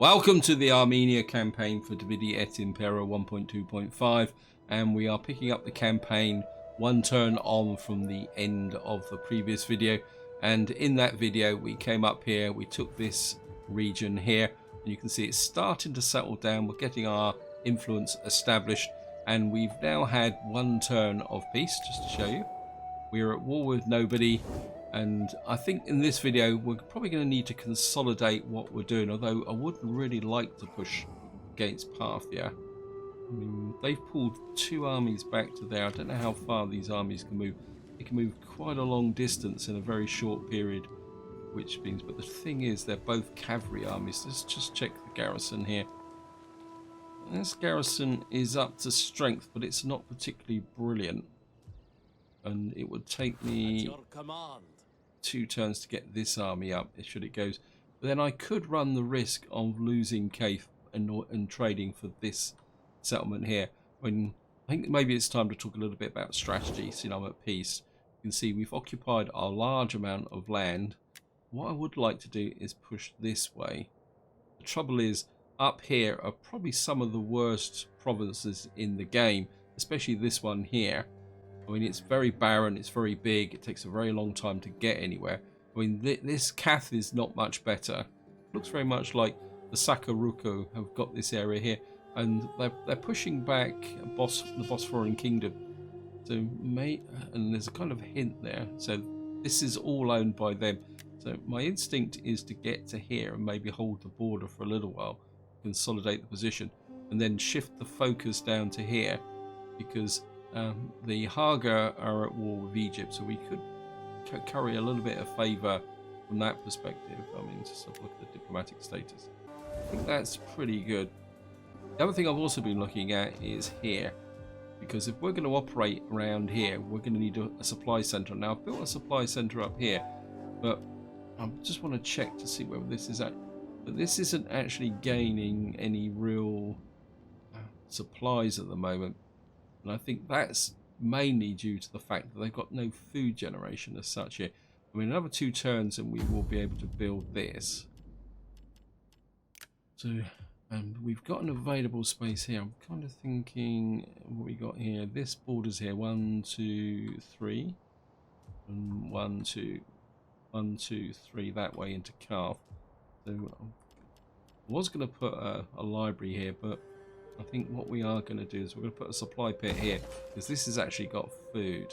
Welcome to the Armenia campaign for Et Impera 1.2.5, and we are picking up the campaign one turn on from the end of the previous video. And in that video we came up here, we took this region here, and you can see it's starting to settle down. We're getting our influence established, and we've now had one turn of peace. Just to show you, we're at war with nobody. And I think in this video we're probably going to need to consolidate what we're doing, although I wouldn't really like to push against Parthia. I mean, they've pulled two armies back to there. I don't know how far these armies can move. They can move quite a long distance in a very short period, which means, but the thing is, they're both cavalry armies. Let's just check the garrison here. This garrison is up to strength, but it's not particularly brilliant, and it would take me 2 turns to get this army up, should it goes. But then I could run the risk of losing Caith and trading for this settlement here. When I think maybe it's time to talk a little bit about strategy. Since I'm at peace, you can see we've occupied a large amount of land. What I would like to do is push this way. The trouble is, up here are probably some of the worst provinces in the game, especially this one here. I mean, it's very barren, it's very big, it takes a very long time to get anywhere. I mean, this Cath is not much better. Looks very much like the Sakaruko have got this area here, and they're pushing back the Bosphorian kingdom. So, and there's a kind of hint there. So this is all owned by them. So my instinct is to get to here and maybe hold the border for a little while, consolidate the position, and then shift the focus down to here, because the Haga are at war with Egypt, so we could curry a little bit of favour from that perspective. I mean, just look at the diplomatic status. I think that's pretty good. The other thing I've also been looking at is here, because if we're going to operate around here, we're going to need a supply centre. Now, I've built a supply centre up here, but I just want to check to see whether this is at. But this isn't actually gaining any real supplies at the moment. And I think that's mainly due to the fact that they've got no food generation as such here. I mean, another 2 turns and we will be able to build this. So, we've got an available space here. I'm kind of thinking what we got here. This borders here 1, 2, 3, and 1, 2, 1, 2, 3 that way into Calf. So I was going to put a library here, but I think what we are going to do is we're going to put a supply pit here, because this has actually got food,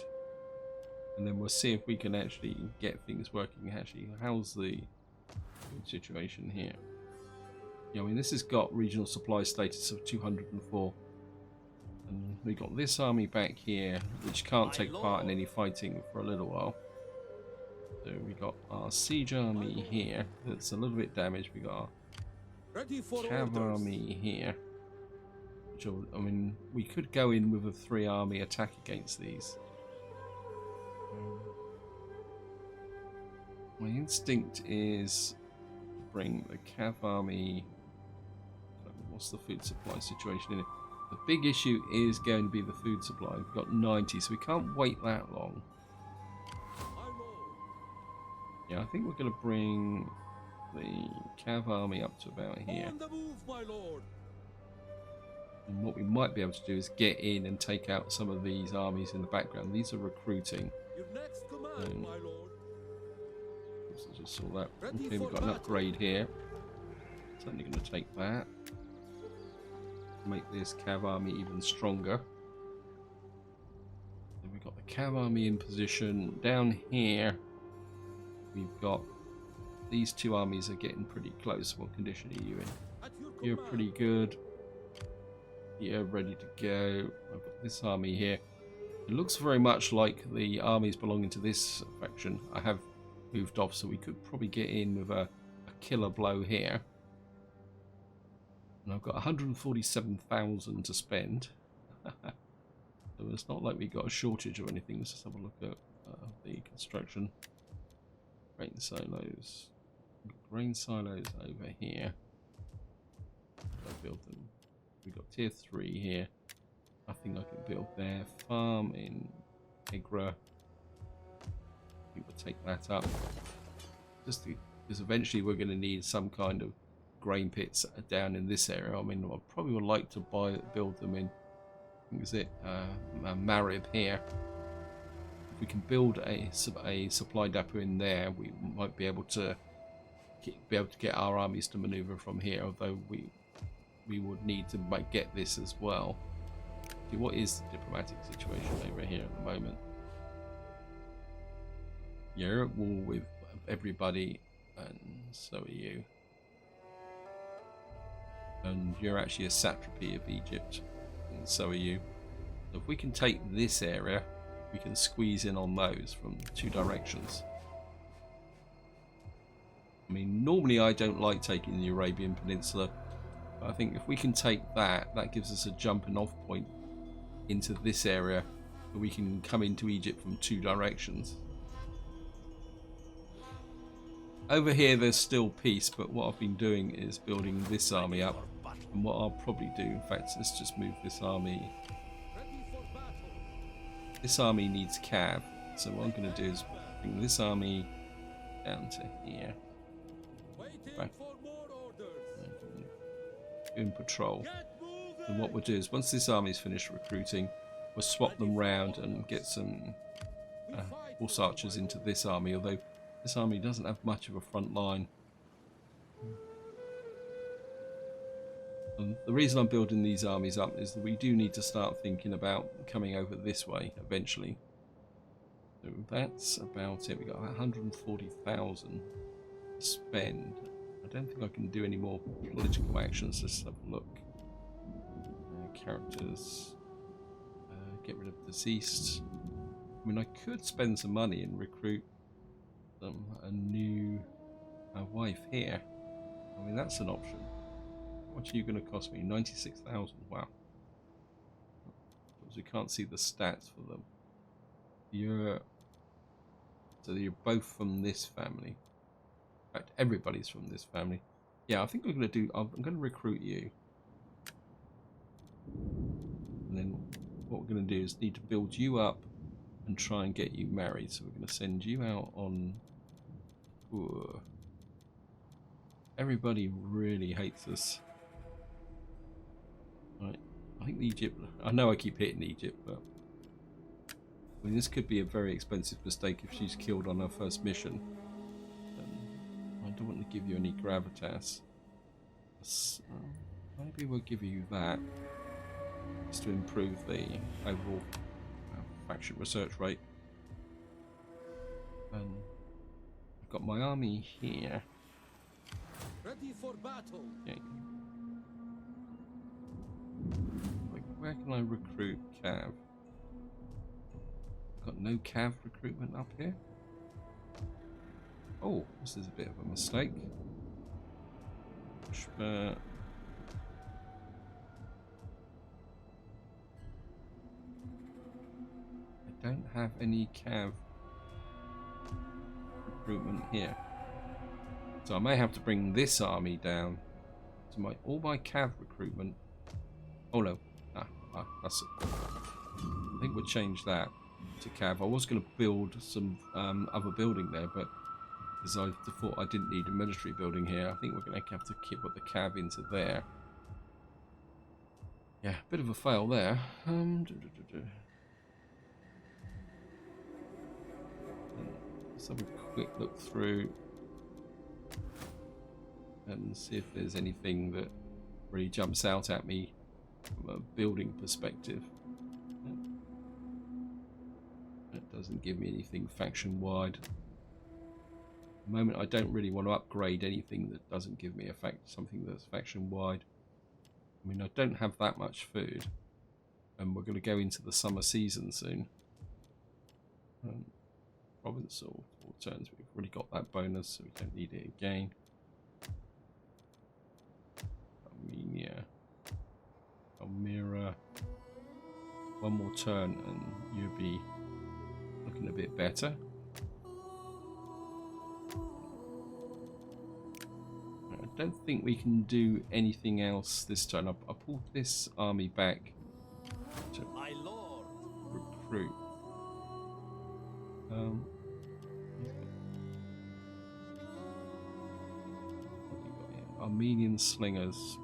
and then we'll see if we can actually get things working. Actually, how's the food situation here? Yeah, I mean, this has got regional supply status of 204, and we got this army back here which can't take part in any fighting for a little while. So we got our siege army here that's a little bit damaged. We got our cav army here. I mean, we could go in with a 3-army attack against these. My instinct is to bring the cav army. What's the food supply situation in it? The big issue is going to be the food supply. We've got 90, so we can't wait that long. Yeah, I think we're going to bring the cav army up to about here. And what we might be able to do is get in and take out some of these armies in the background. These are recruiting. Your next command, my lord. I just saw that. Okay, we've got an upgrade here. Certainly going to take that. Make this cav army even stronger. Then we've got the cav army in position. Down here, we've got these 2 armies are getting pretty close. What condition are you in? You're pretty good. You're ready to go. I've got this army here. It looks very much like the armies belonging to this faction. I have moved off, so we could probably get in with a killer blow here. And I've got 147,000 to spend. So it's not like we've got a shortage or anything. Let's just have a look at the construction. Grain silos. Grain silos over here. I build them. We've got tier 3 here. I think I can build their farm in Egra. We will take that up. Just because eventually we're going to need some kind of grain pits down in this area. I mean, I probably would like to build them in, is it Marib here. If we can build a supply depot in there, we might be able to get our armies to maneuver from here. Although we would need to get this as well. See, what is the diplomatic situation over here at the moment? You're at war with everybody, and so are you. And you're actually a satrapy of Egypt, and so are you. So if we can take this area, we can squeeze in on those from 2 directions. I mean, normally I don't like taking the Arabian Peninsula, but I think if we can take that, that gives us a jumping off point into this area, where we can come into Egypt from 2 directions. Over here there's still peace, but what I've been doing is building this army up, and what I'll probably do, in fact, let's just move this army. This army needs cav, so what I'm going to do is bring this army down to here. Back in patrol. And what we'll do is, once this army's finished recruiting, we'll swap them round and get some horse archers into this army, although this army doesn't have much of a front line. And the reason I'm building these armies up is that we do need to start thinking about coming over this way eventually. So that's about it. We got 140,000 to spend. I don't think I can do any more political actions. Let's have a look. Characters. Get rid of deceased. I mean, I could spend some money and recruit a new wife here. I mean, that's an option. How much are you going to cost me? 96,000. Wow. Because we can't see the stats for them. So you're both from this family. In fact, everybody's from this family. Yeah, I think we're going to do. I'm going to recruit you. And then what we're going to do is need to build you up and try and get you married. So we're going to send you out on. Ooh. Everybody really hates us. Right. I think Egypt. I know I keep hitting Egypt, but I mean, this could be a very expensive mistake if she's killed on her first mission. I don't want to give you any gravitas. Maybe we'll give you that, just to improve the overall faction research rate. And I've got my army here. Ready for battle. Okay. Like, where can I recruit cav? Got no cav recruitment up here. Oh, this is a bit of a mistake. I don't have any cav recruitment here, so I may have to bring this army down to all my cav recruitment. Oh no, that's it. I think we'll change that to cav. I was going to build some other building there, but because I thought I didn't need a military building here, I think we're going to have to put the cav into there. Yeah, bit of a fail there. Let's have a quick look through and see if there's anything that really jumps out at me from a building perspective. That doesn't give me anything faction-wide. At the moment, I don't really want to upgrade anything that doesn't give me something that's faction-wide. I mean, I don't have that much food, and we're going to go into the summer season soon. Province or turns, we've already got that bonus, so we don't need it again. Armenia, Elmira, one more turn, and you'll be looking a bit better. I don't think we can do anything else this turn. I pulled this army back to recruit. Armenian slingers.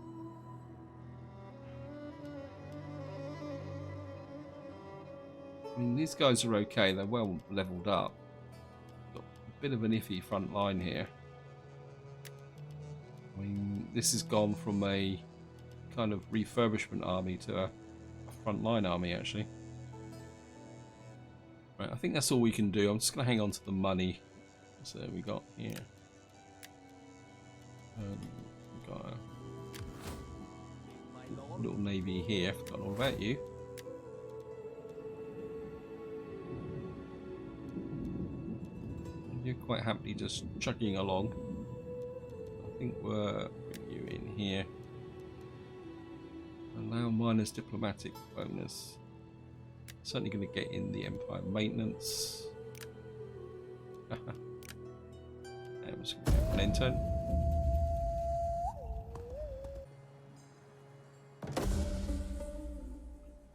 I mean, these guys are okay. They're well leveled up. Got a bit of an iffy front line here. I mean, this has gone from a kind of refurbishment army to a frontline army, actually. Right, I think that's all we can do. I'm just going to hang on to the money. So we got here. We got a little navy here. Forgot all about you. You're quite happily just chugging along. I think we're putting you in here. Allow minus diplomatic bonus. Certainly going to get in the Empire maintenance. And we're just going to have an end turn.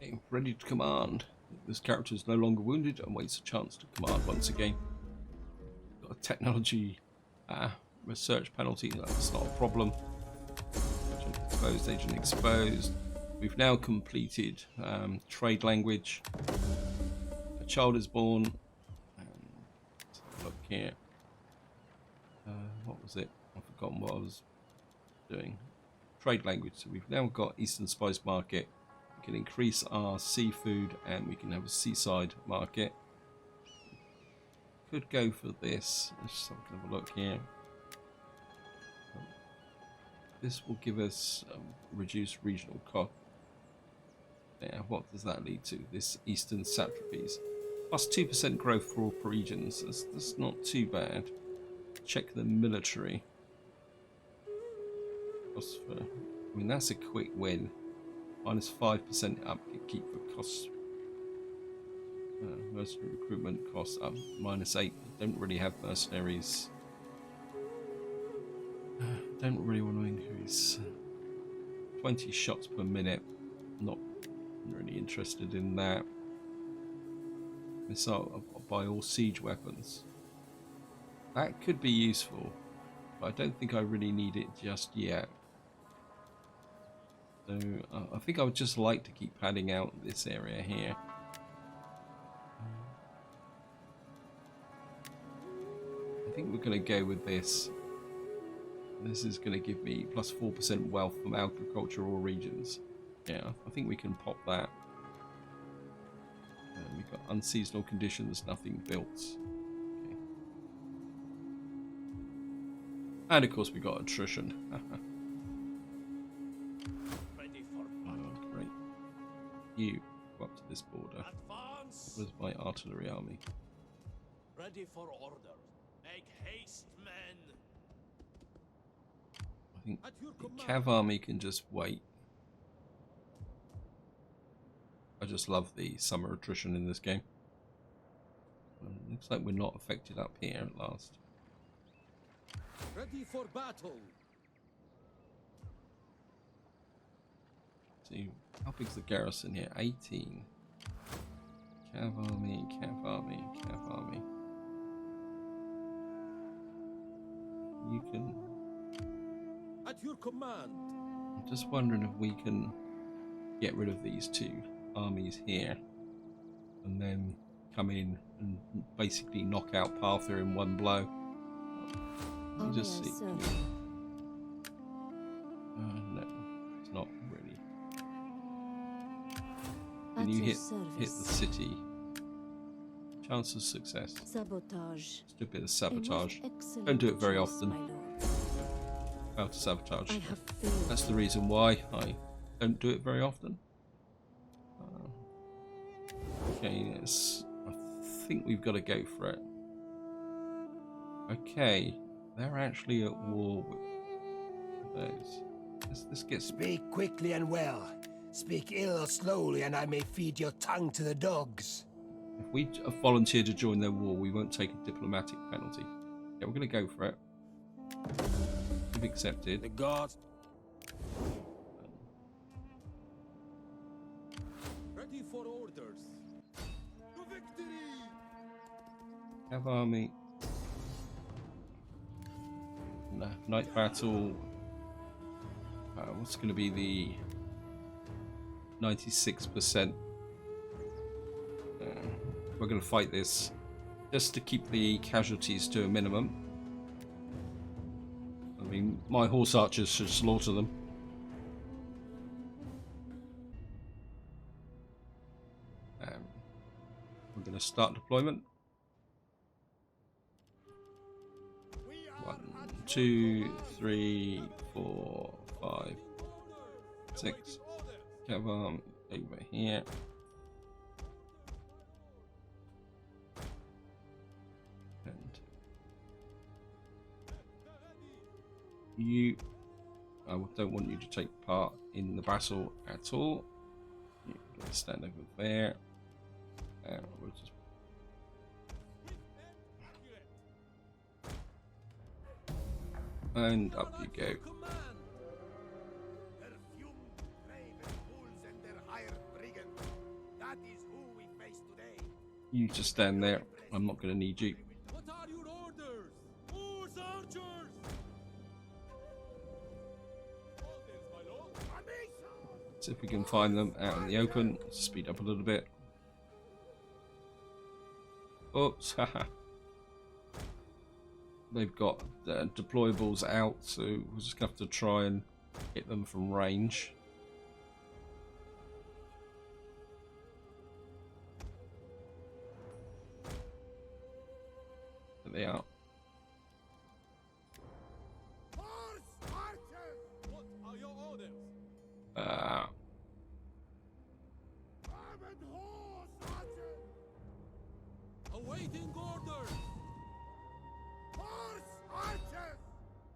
Okay, ready to command. This character is no longer wounded and waits a chance to command once again. Got a technology research penalty. That's not a problem. Agent exposed. We've now completed trade language. A child is born. Let's have a look here. What was it? I've forgotten what I was doing. Trade language. So we've now got Eastern Spice Market. We can increase our seafood and we can have a seaside market. Could go for this. Let's just have a look here. This will give us reduced regional cost. Yeah, what does that lead to? This Eastern Satrapies. Plus 2% growth for all regions. That's not too bad. Check the military. I mean, that's a quick win. Minus 5% upkeep for costs. Mercenary recruitment costs up. Minus 8. Don't really have mercenaries. Don't really want to increase. 20 shots per minute. Not really interested in that. Missile by all siege weapons. That could be useful, but I don't think I really need it just yet. So I think I would just like to keep padding out this area here. I think we're going to go with this. This is going to give me plus 4% wealth from agricultural regions. Yeah, I think we can pop that. We've got unseasonal conditions, nothing built. Okay. And of course we got attrition. Ready for Oh, great. You go up to this border. advance. Where's my artillery army? Ready for order. Make haste, men. I think At your the command. Cav army can just wait. I just love the summer attrition in this game. Looks like we're not affected up here at last. Ready for battle. See, how big's the garrison here? 18. Cav army, Cav army, Cav army. You can... At your command. I'm just wondering if we can get rid of these two armies here and then come in and basically knock out Parther in one blow. Let me just see. No, it's not really. Can you hit the city? Chance of success. Sabotage. Just do a bit of sabotage. Don't do it very often. How to sabotage. I have failed. That's the reason why I don't do it very often. Okay, yes. I think we've got to go for it. Okay, they're actually at war with those. This gets... Speak quickly and well. Speak ill or slowly, and I may feed your tongue to the dogs. If we volunteer to join their war, we won't take a diplomatic penalty. Yeah, we're going to go for it. We've accepted. The gods. Ready for orders. To victory. Have army. No, night battle. What's going to be the 96%? We're going to fight this just to keep the casualties to a minimum. I mean, my horse archers should slaughter them. We're going to start deployment. 1, 2, 3, 4, 5, 6. Come on, over here. And you, I don't want you to take part in the battle at all. You can stand over there. We'll just and up you go. You just stand there. I'm not going to need you. What are your orders? Who's archers? See if we can find them out in the open. Speed up a little bit. Oops, haha. They've got deployables out, so we're just going to have to try and hit them from range. There they are. What are your orders? Awaiting orders.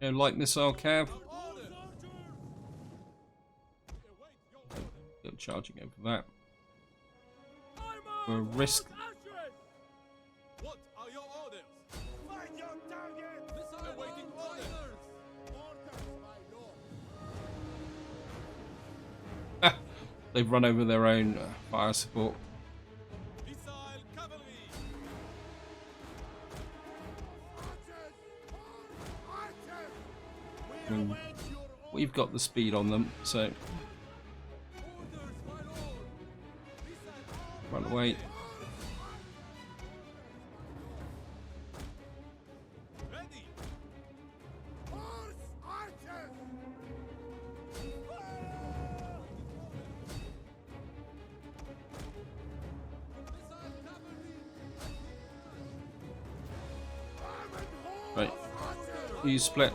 You know, light missile cav. Go charging over that. We'll risk. What are your orders? Find your target. Missile awaiting orders. Orders, my lord. They've run over their own fire support. Missile cavalry. I mean, we've got the speed on them, so Orders, my lord. run away. Ready. Right, you split.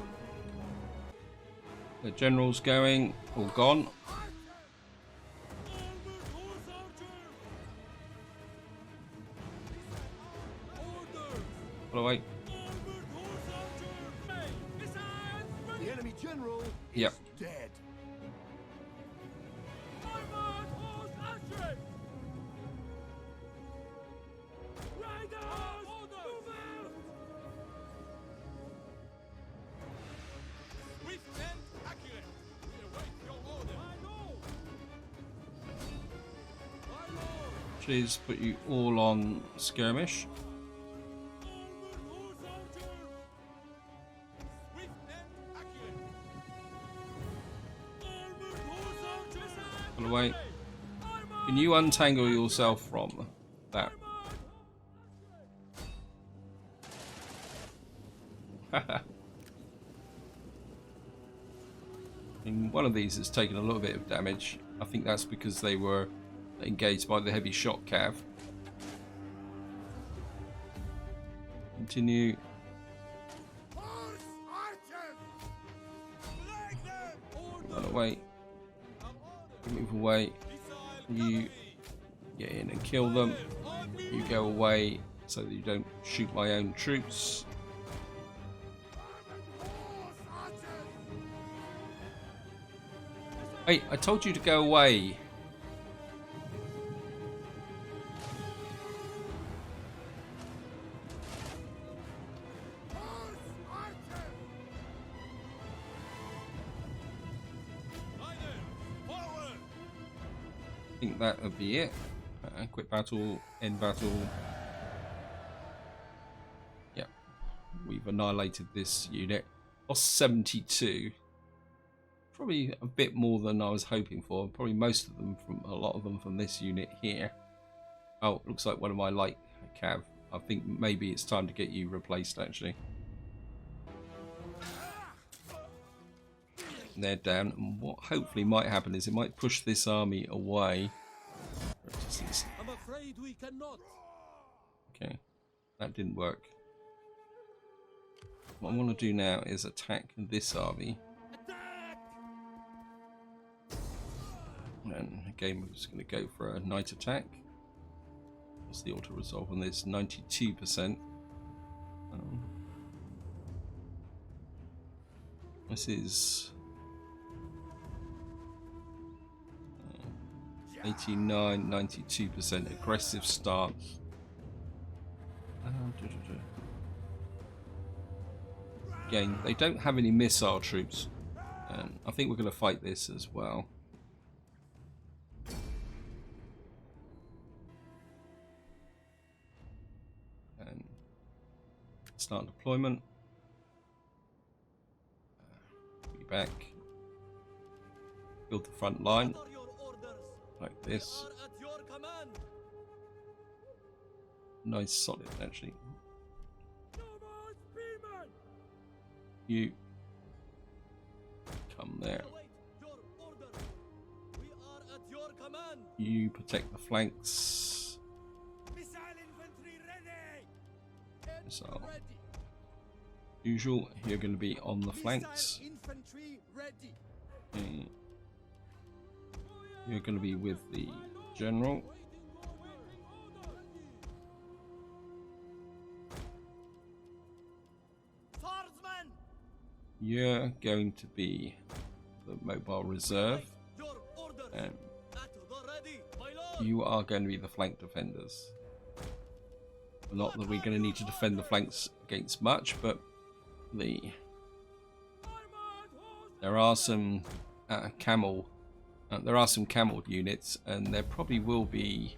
The general's going, all gone. Pull away. The enemy general Yep. is dead. Please put you all on skirmish. Pull away. Can you untangle yourself from that? I mean, one of these has taken a little bit of damage. I think that's because they were engaged by the heavy shot cav. Continue. Run away. Move away. You get in and kill them. You go away so that you don't shoot my own troops. Hey, I told you to go away. I think that would be it. Quit battle, end battle. Yep, we've annihilated this unit. Lost 72. probably a bit more than I was hoping for. Probably most of them from a lot of them from this unit here. Oh, looks like one of my light cav. I think maybe it's time to get you replaced actually. And they're down, and what hopefully might happen is it might push this army away. I'm afraid we cannot. Okay, that didn't work. What I want to do now is attack this army. And again, we're just going to go for a night attack. What's the auto resolve on this? 92%. This is 89, 92% aggressive stance. Again, they don't have any missile troops. I think we're going to fight this as well. And start deployment. Be back. Build the front line like this. Nice, solid actually. You come there. You protect the flanks. So, usual, you're going to be on the flanks. Okay. You're going to be with the general. You're going to be the mobile reserve, and you are going to be the flank defenders. Not that we're going to need to defend the flanks against much, but there are some camel units, and there probably will be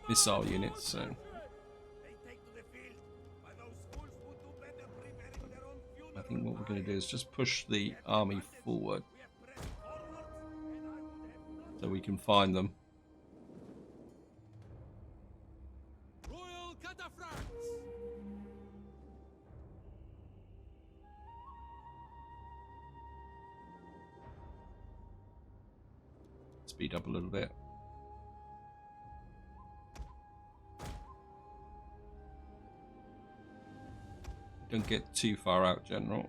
missile units. So I think what we're going to do is just push the army forward so we can find them. Speed up a little bit. Don't get too far out, General.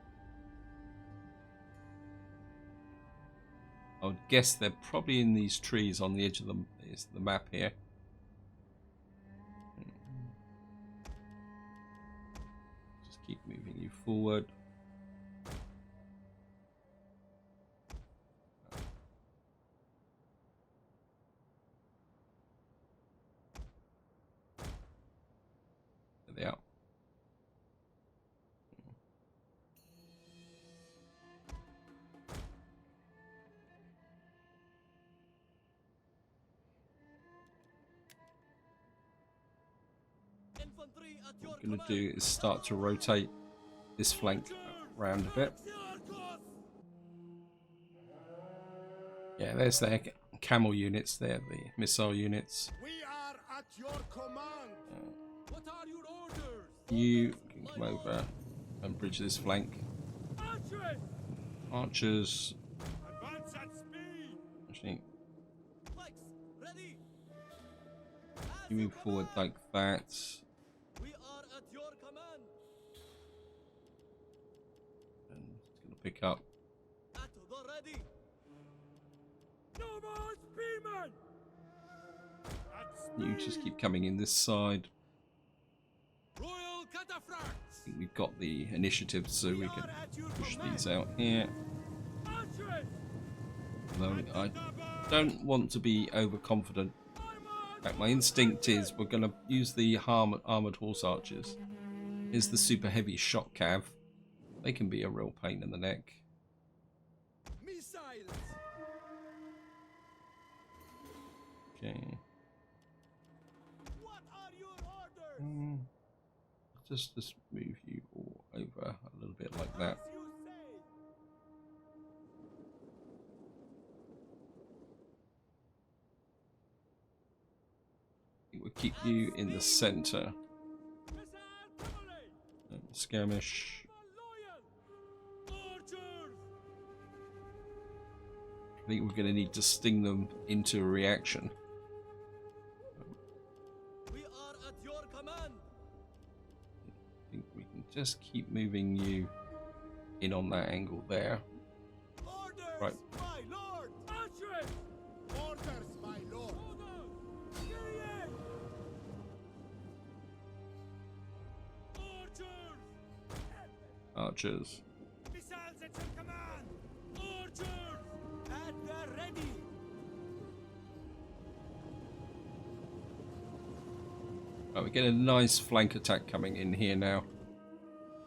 I would guess they're probably in these trees on the edge of the map here. Just keep moving you forward. There they are. What I'm going to do is start to rotate this flank around a bit. Yeah, there's their camel units there, the missile units. We are at your command. What are your orders? You can come over and bridge this flank. Archers. Advance at speed. Actually, you move forward like that. We are at your command. And it's going to pick up. At the ready. No more spearmen. You just keep coming in this side. Royal cataphracts. I think we've got the initiative, so we can push these out here. Although I don't want to be overconfident. In fact, my instinct is we're going to use the armoured horse archers. Here's the super heavy shot cav. They can be a real pain in the neck. Missiles. Okay. What are your orders? Just move you all over a little bit like that. As you say. we'll keep you in the center. Skirmish. I think we're going to need to sting them into a reaction. We are at your command. I think we can just keep moving you in on that angle there. Orders, Right. my lord. Archers. Orders, my lord. Archers. Missiles at your command. Archers. At the ready. Right, we get a nice flank attack coming in here now.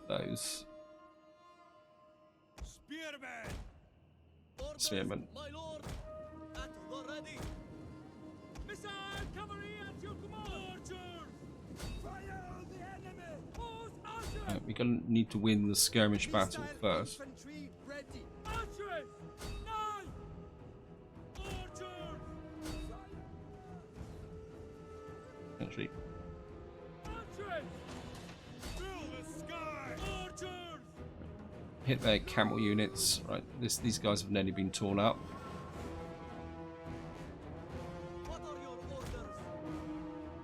Those Spearmen. Orders, spearmen. my lord. At the ready. Missile cavalry at your command. Archers. Fire on the enemy. Force archers. We're going to need to win the skirmish battle first. Infantry ready. Archers. Nine. Archers. Actually, Archers. Fill the sky. Archers. hit their camel units. Right, these guys have nearly been torn up. What are your orders?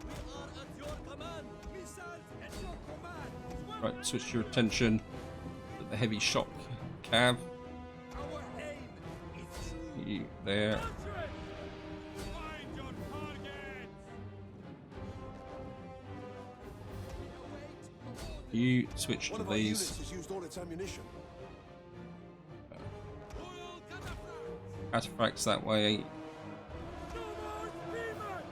We are at your command. Missiles at your command. Right, switch your attention to the heavy shock cav. Our aim is true. You there. Archers. Find your targets. You switch to One of our these. units has used all its ammunition. Royal cataphracts. Cataphracts that way. No more spearmen.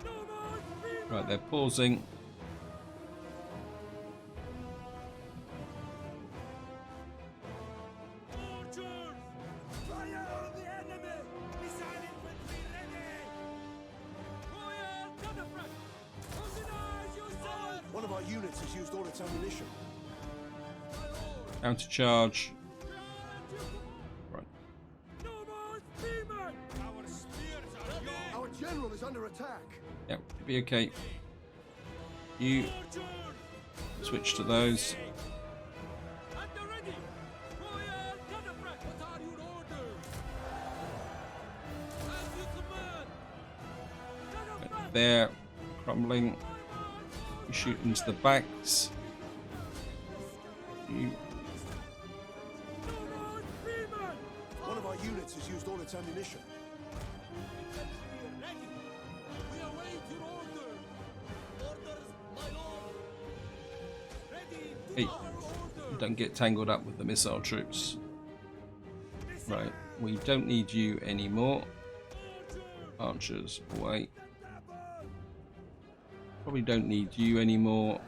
No more spearmen. Right, they're pausing. Archers. Fire on the enemy. Missile infantry ready. Royal cataphracts. Organize yourselves. One of our units has used all its ammunition. Counter charge. Right. No more spearmen. Our spears are yours. Our general is under attack. Yep, be okay. You Archers. switch to those. At the ready. Royal cataphracts. What are your orders? As you command. Right, they're crumbling. You shoot into the backs. You No more spearmen. One of our units has used all its ammunition. Infantry ready. We await your orders. Orders, my lord. Ready to Hey, our orders. don't get tangled up with the missile troops. Right, we don't need you anymore. Archers away. Probably don't need you anymore.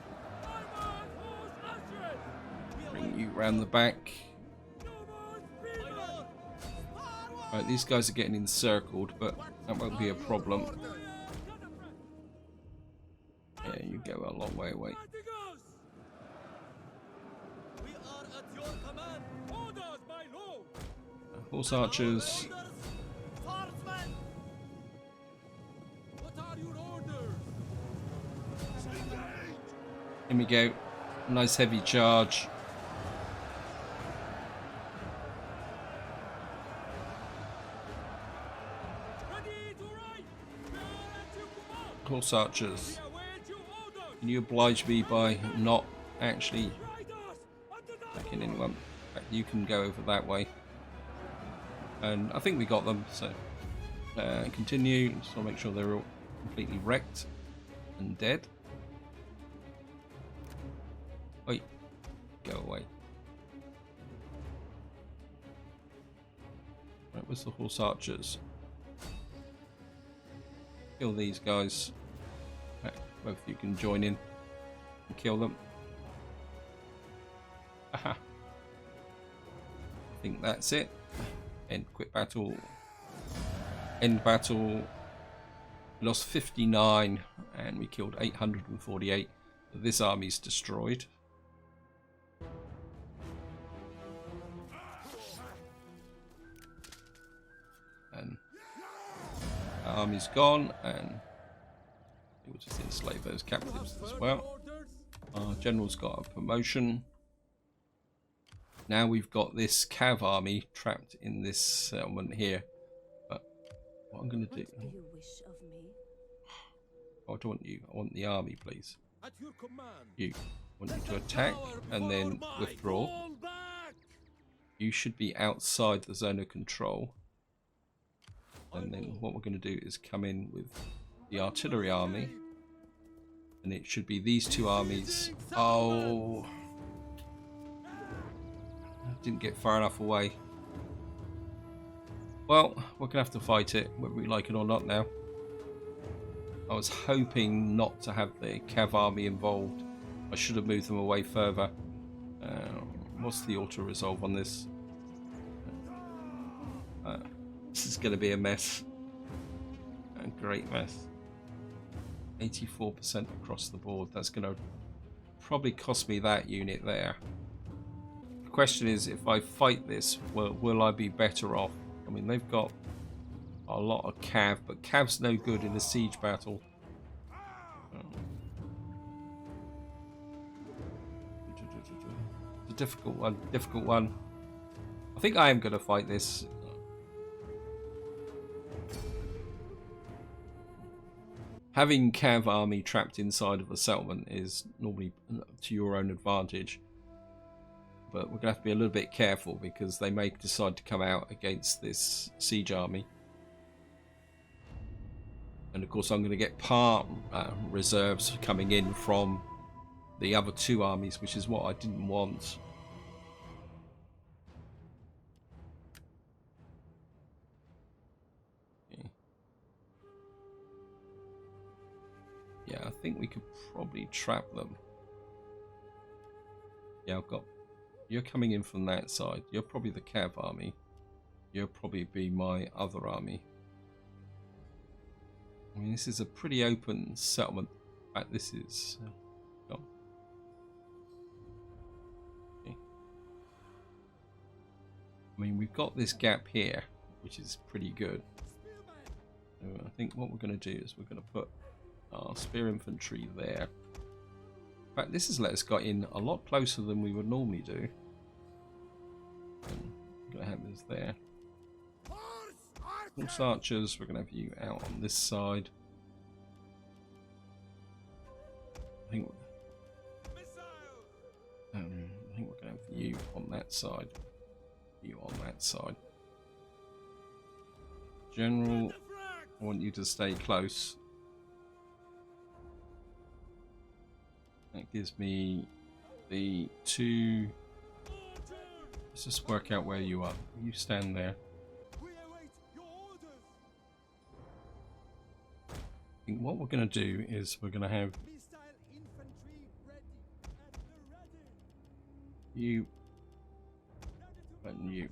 Bring you round the back. Right, these guys are getting encircled, but that won't be a problem. Yeah, you go a long way away. We are at your command. Orders, my lord. Horse archers. Orders, swordsmen. What are your orders? Here we go. Nice heavy charge. Ready to ride. We are at your command. Horse archers. We await your orders. Can you oblige me by not actually Riders, at the attacking anyone? In fact, you can go over that way. And I think we got them, so continue. Just want to make sure they're all completely wrecked and dead. Wait, go away. Right, where's the horse archers? Kill these guys. Right, both of you can join in and kill them. Aha. I think that's it. End quick battle. End battle. We lost 59 and we killed 848. This army's destroyed. And our army's gone, and We'll just enslave those captives as well. Our general's got a promotion. Now we've got this Cav army trapped in this settlement here. But what I'm going to do... What do you wish of me? I don't want you. I want the army, please. At your command. You. I want you to attack and then withdraw. Fall back. You should be outside the zone of control. And then what we're going to do is come in with the artillery army. And it should be these two armies. Oh... I didn't get far enough away. Well, we're going to have to fight it, whether we like it or not now. I was hoping not to have the Cav army involved. I should have moved them away further. What's the auto-resolve on this? This is going to be a mess. A great mess. 84% across the board. That's going to probably cost me that unit there. The question is, if I fight this, will I be better off? I mean, they've got a lot of Cav, but Cav's no good in a siege battle. It's a difficult one. I think I am going to fight this. Having Cav army trapped inside of a settlement is normally to your own advantage. But we're going to have to be a little bit careful because they may decide to come out against this siege army. And of course I'm going to get part reserves coming in from the other two armies, which is what I didn't want. Yeah, I think we could probably trap them. Yeah, I've got... You're coming in from that side. You're probably the Cav army. You'll probably be my other army. I mean, this is a pretty open settlement. In fact, this is... okay. I mean, we've got this gap here, which is pretty good. So I think what we're going to do is we're going to put our spear infantry there. In fact, this has let us get in a lot closer than we would normally do. And we're going to have this there. Horse archers, we're going to have you out on this side. I think we're going to have you on that side. You on that side. General, I want you to stay close. That gives me the two... Let's just work out where you are. You stand there. I think what we're going to do is we're going to have you and you.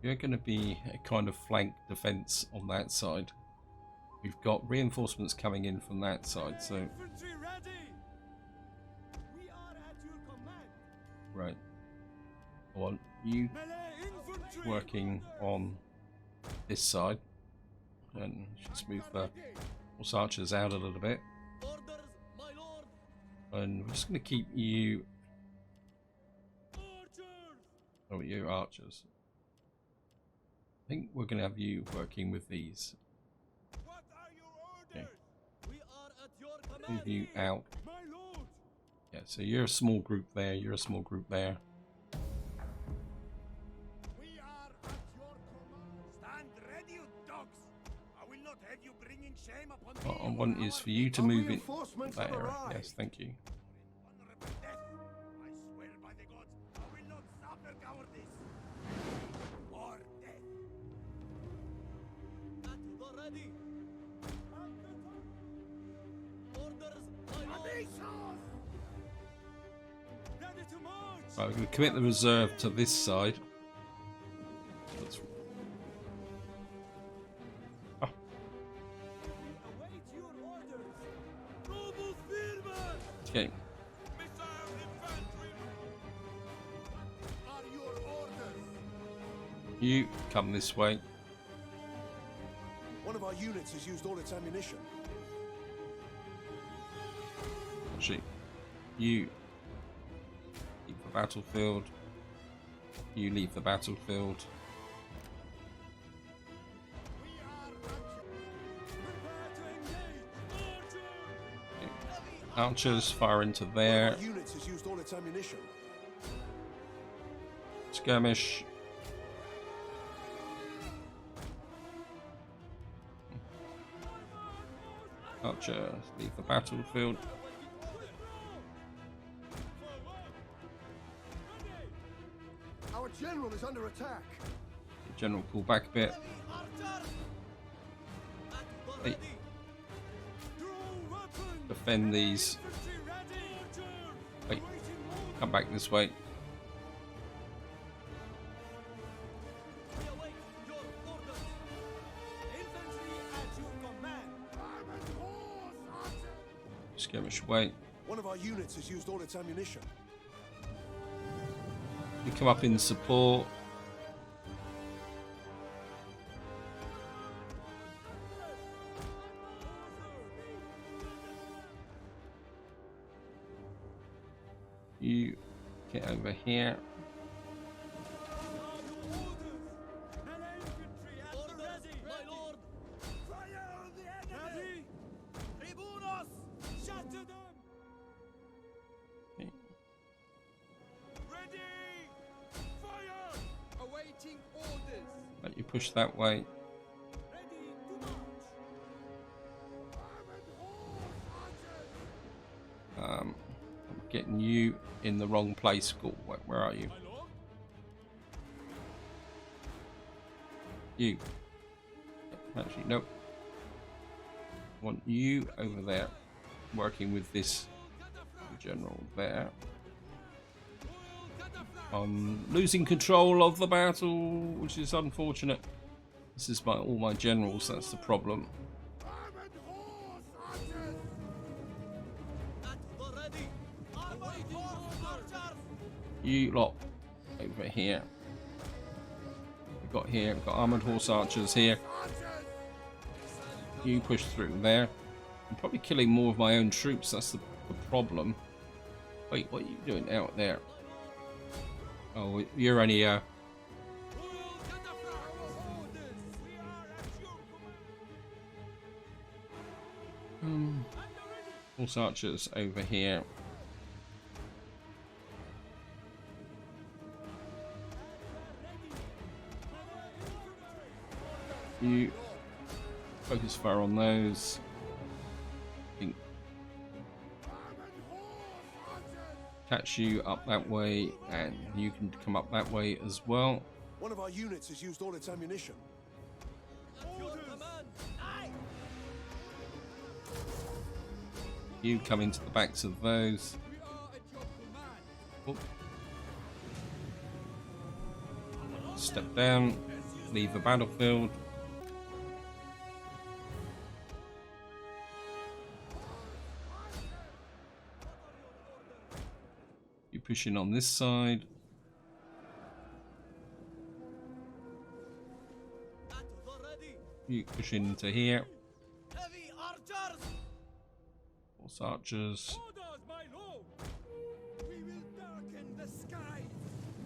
You're going to be a kind of flank defense on that side. We've got reinforcements coming in from that side, so right. I want you working on this side, and just move the horse archers out a little bit. And we're just going to keep you. Oh, you archers. I think we're going to have you working with these. Okay. Move you out. Yeah, so you're a small group there, you're a small group there. What I want is for you to move in there. Yes, thank you. Right, we're going to commit the reserve to this side. Okay. You come this way. One of our units has used all its ammunition. Actually, you leave the battlefield. You leave the battlefield. Archers fire into there. Our units has used all its ammunition. Skirmish. Archers leave the battlefield. Our general is under attack. The general pull back a bit. Hey. Defend these. Wait, come back this way. Skirmish away. One of our units has used all its ammunition. You come up in support. You get over here. Let you push that way. I'm getting you in the wrong place. Where are you? You. Actually, nope. I want you over there, working with this general there. I'm losing control of the battle, which is unfortunate. This is all my generals, that's the problem. You lot over here. We've got armored horse archers here. You push through there. I'm probably killing more of my own troops, that's the problem. Wait, what are you doing out there? Oh, you're only horse archers over here. You focus fire on those. I think catch you up that way, and you can come up that way as well. One of our units has used all its ammunition. You come into the backs of those. Oh. Step down, leave the battlefield. You push in on this side. You push into here. Horse archers.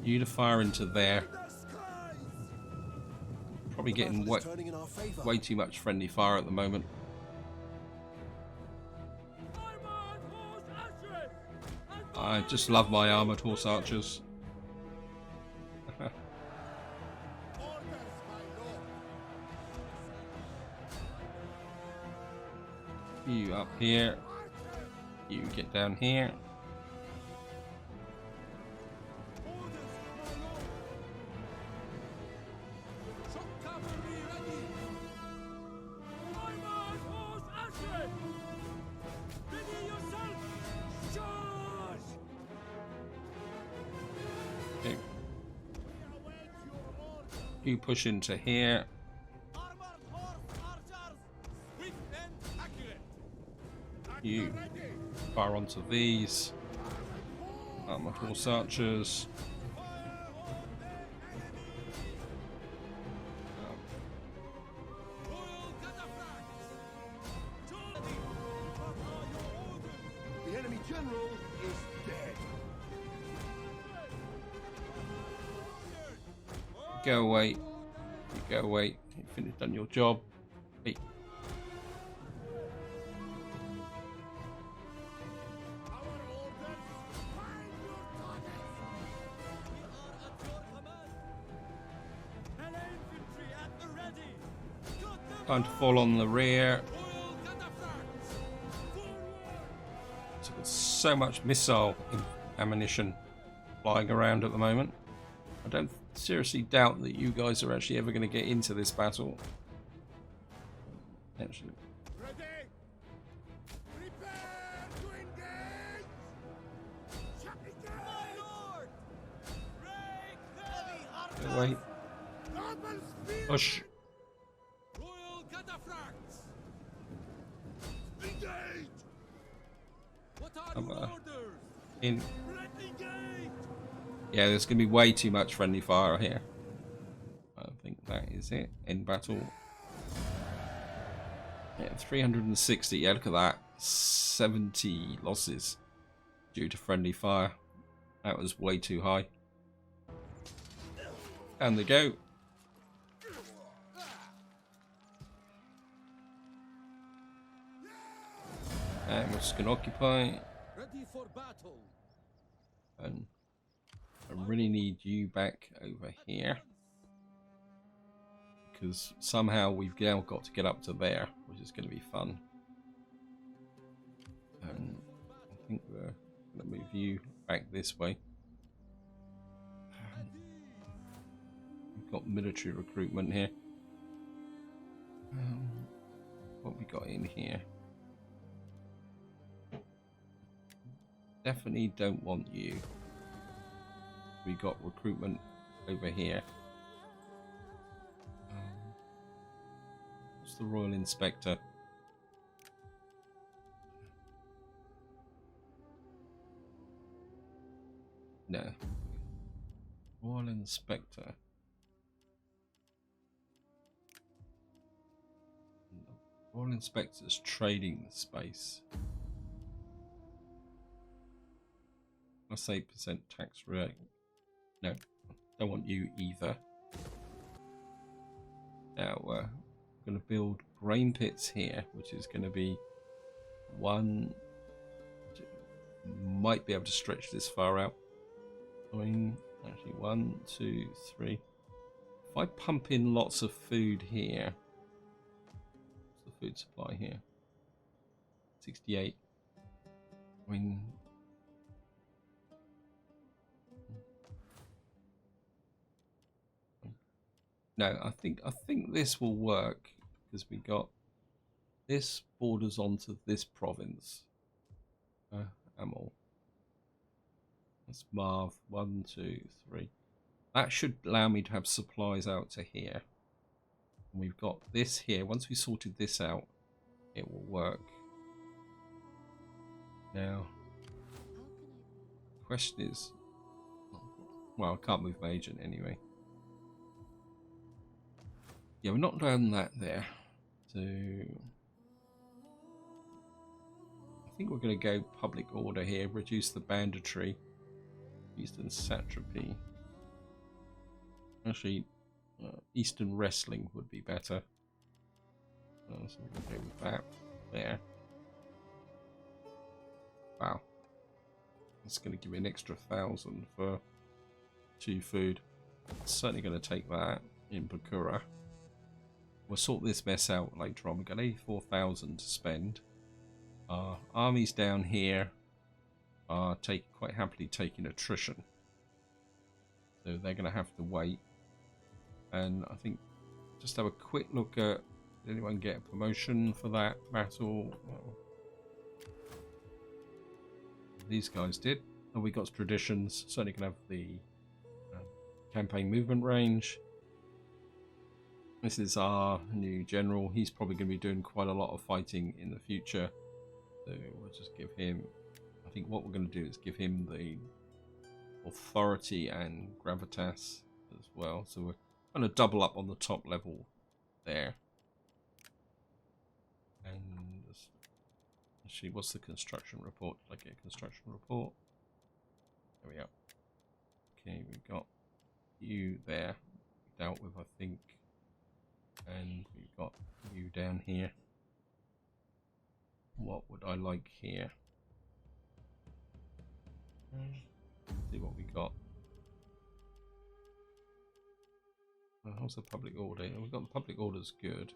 You to fire into there. Probably getting way too much friendly fire at the moment. I just love my armored horse archers. You up here. You get down here. Okay. You push into here. You fire onto these armored horse archers. go away. You go away. You finished done your job. Hey. Our orders. Find your targets. We are at your command. An infantry at the ready. Cut them Time to fall on the rear. Royal cataphracts. Forward. So there's so much missile ammunition flying around at the moment. I don't seriously doubt that you guys are actually ever going to get into this battle. Actually, Ready. Prepare to engage. My lord! Break them! go away. Double speed. Push. Royal cataphracts! Engage. What are I'm, your orders? In. Let engage! Yeah, there's going to be way too much friendly fire here. I think that is it. End battle. Yeah, 360. Yeah, look at that. 70 losses due to friendly fire. That was way too high. And they go. And we're just going to occupy. Ready for battle. And I really need you back over here. Because somehow we've now got to get up to there, which is going to be fun. And I think we're going to move you back this way. We've got military recruitment here. What we got in here? Definitely don't want you. We got recruitment over here. What's the Royal Inspector? No. Royal Inspector. Royal Inspector's trading space. Plus 8% tax rate. No, don't want you either. Now we're going to build grain pits here, which is going to be one. Might be able to stretch this far out. Actually, 1, 2, 3. If I pump in lots of food here, what's the food supply here? 68. I mean. No, I think this will work because we got this borders onto this province. Amel. That's Marv. 1, 2, 3. That should allow me to have supplies out to here. And we've got this here. Once we sorted this out, it will work. Now, question is, well, I can't move my agent anyway. Yeah, we're not doing that there. So I think we're going to go public order here. Reduce the banditry. Eastern satrapy. Actually, Eastern wrestling would be better. So we can go with that there. Wow. It's going to give me an extra 1,000 for 2 food. Certainly going to take that in Bukhara. We'll sort this mess out later on. We've got 84,000 to spend. Our armies down here are quite happily taking attrition. So they're going to have to wait. And I think just have a quick look at, did anyone get a promotion for that battle? Well, these guys did. And we got traditions. Certainly can have the campaign movement range. This is our new general. He's probably going to be doing quite a lot of fighting in the future. So we'll just give him, I think what we're going to do is give him the authority and gravitas as well. So we're going to double up on the top level there. And actually, what's the construction report? Did I get a construction report? There we go. Okay, we've got you there. dealt with, I think. And we've got you down here. What would I like here? Let's see what we got. How's the public order? We've got the public orders good.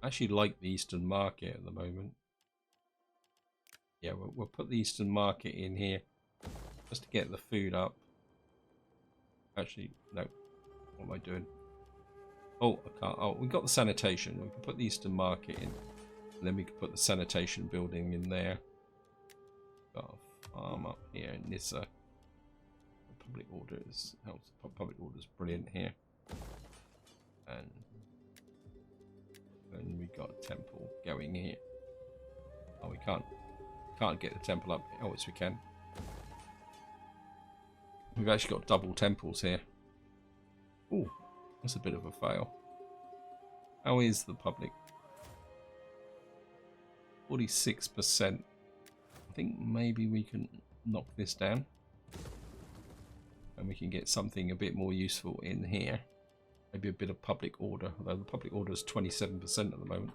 I actually like the Eastern Market at the moment. Yeah, we'll put the Eastern Market in here just to get the food up. Actually, no. What am I doing? Oh, I can't. Oh, we've got the sanitation. We can put the Eastern Market in. And then we can put the sanitation building in there. Got a farm up here in Nissa. Public orders helps. Public orders brilliant here. And we got a temple going here. Oh, we can't get the temple up. Oh, yes, we can. We've actually got double temples here. Ooh, that's a bit of a fail. How is the public? 46%. I think maybe we can knock this down. And we can get something a bit more useful in here. Maybe a bit of public order. Although the public order is 27% at the moment.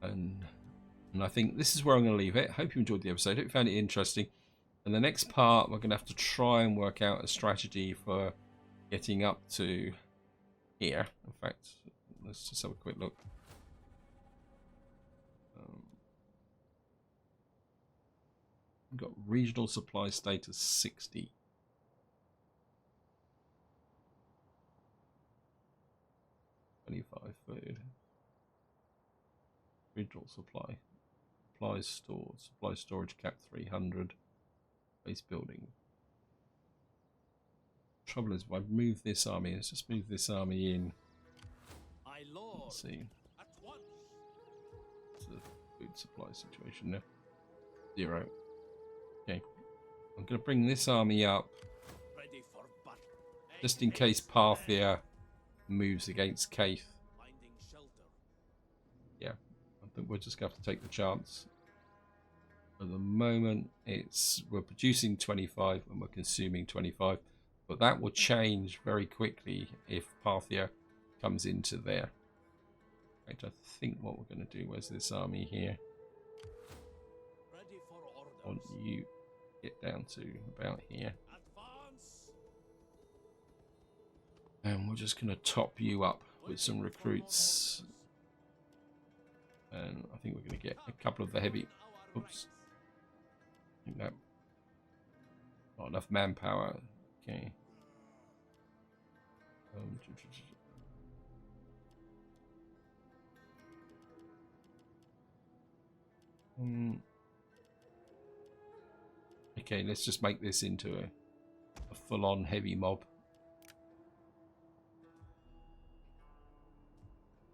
and I think this is where I'm going to leave it. Hope you enjoyed the episode. Hope you found it interesting. In the next part, we're going to have to try and work out a strategy for getting up to here. In fact, let's just have a quick look. We've got regional supply status 60. Food. Regional supply. Supplies stored. Supply storage cap 300. Base building. Trouble is, if I move this army, let's just move this army in. Let's see. What's the food supply situation now? 0. Okay. I'm going to bring this army up. Just in case Parthia moves against Caith. Yeah, I think we're just going to have to take the chance. At the moment, we're producing 25 and we're consuming 25, but that will change very quickly if Parthia comes into there. Right, I think what we're going to do, where's this army here? I want you to get down to about here. And we're just going to top you up with some recruits. And I think we're going to get a couple of the heavy... Oops. I think that... Not enough manpower. Okay. Okay, let's just make this into a full-on heavy mob.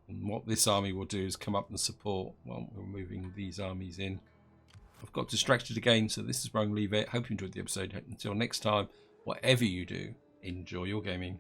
And what this army will do is come up and support while we're moving these armies in. I've got distracted again, so this is where I'm going to leave it. Hope you enjoyed the episode. Until next time, whatever you do, enjoy your gaming.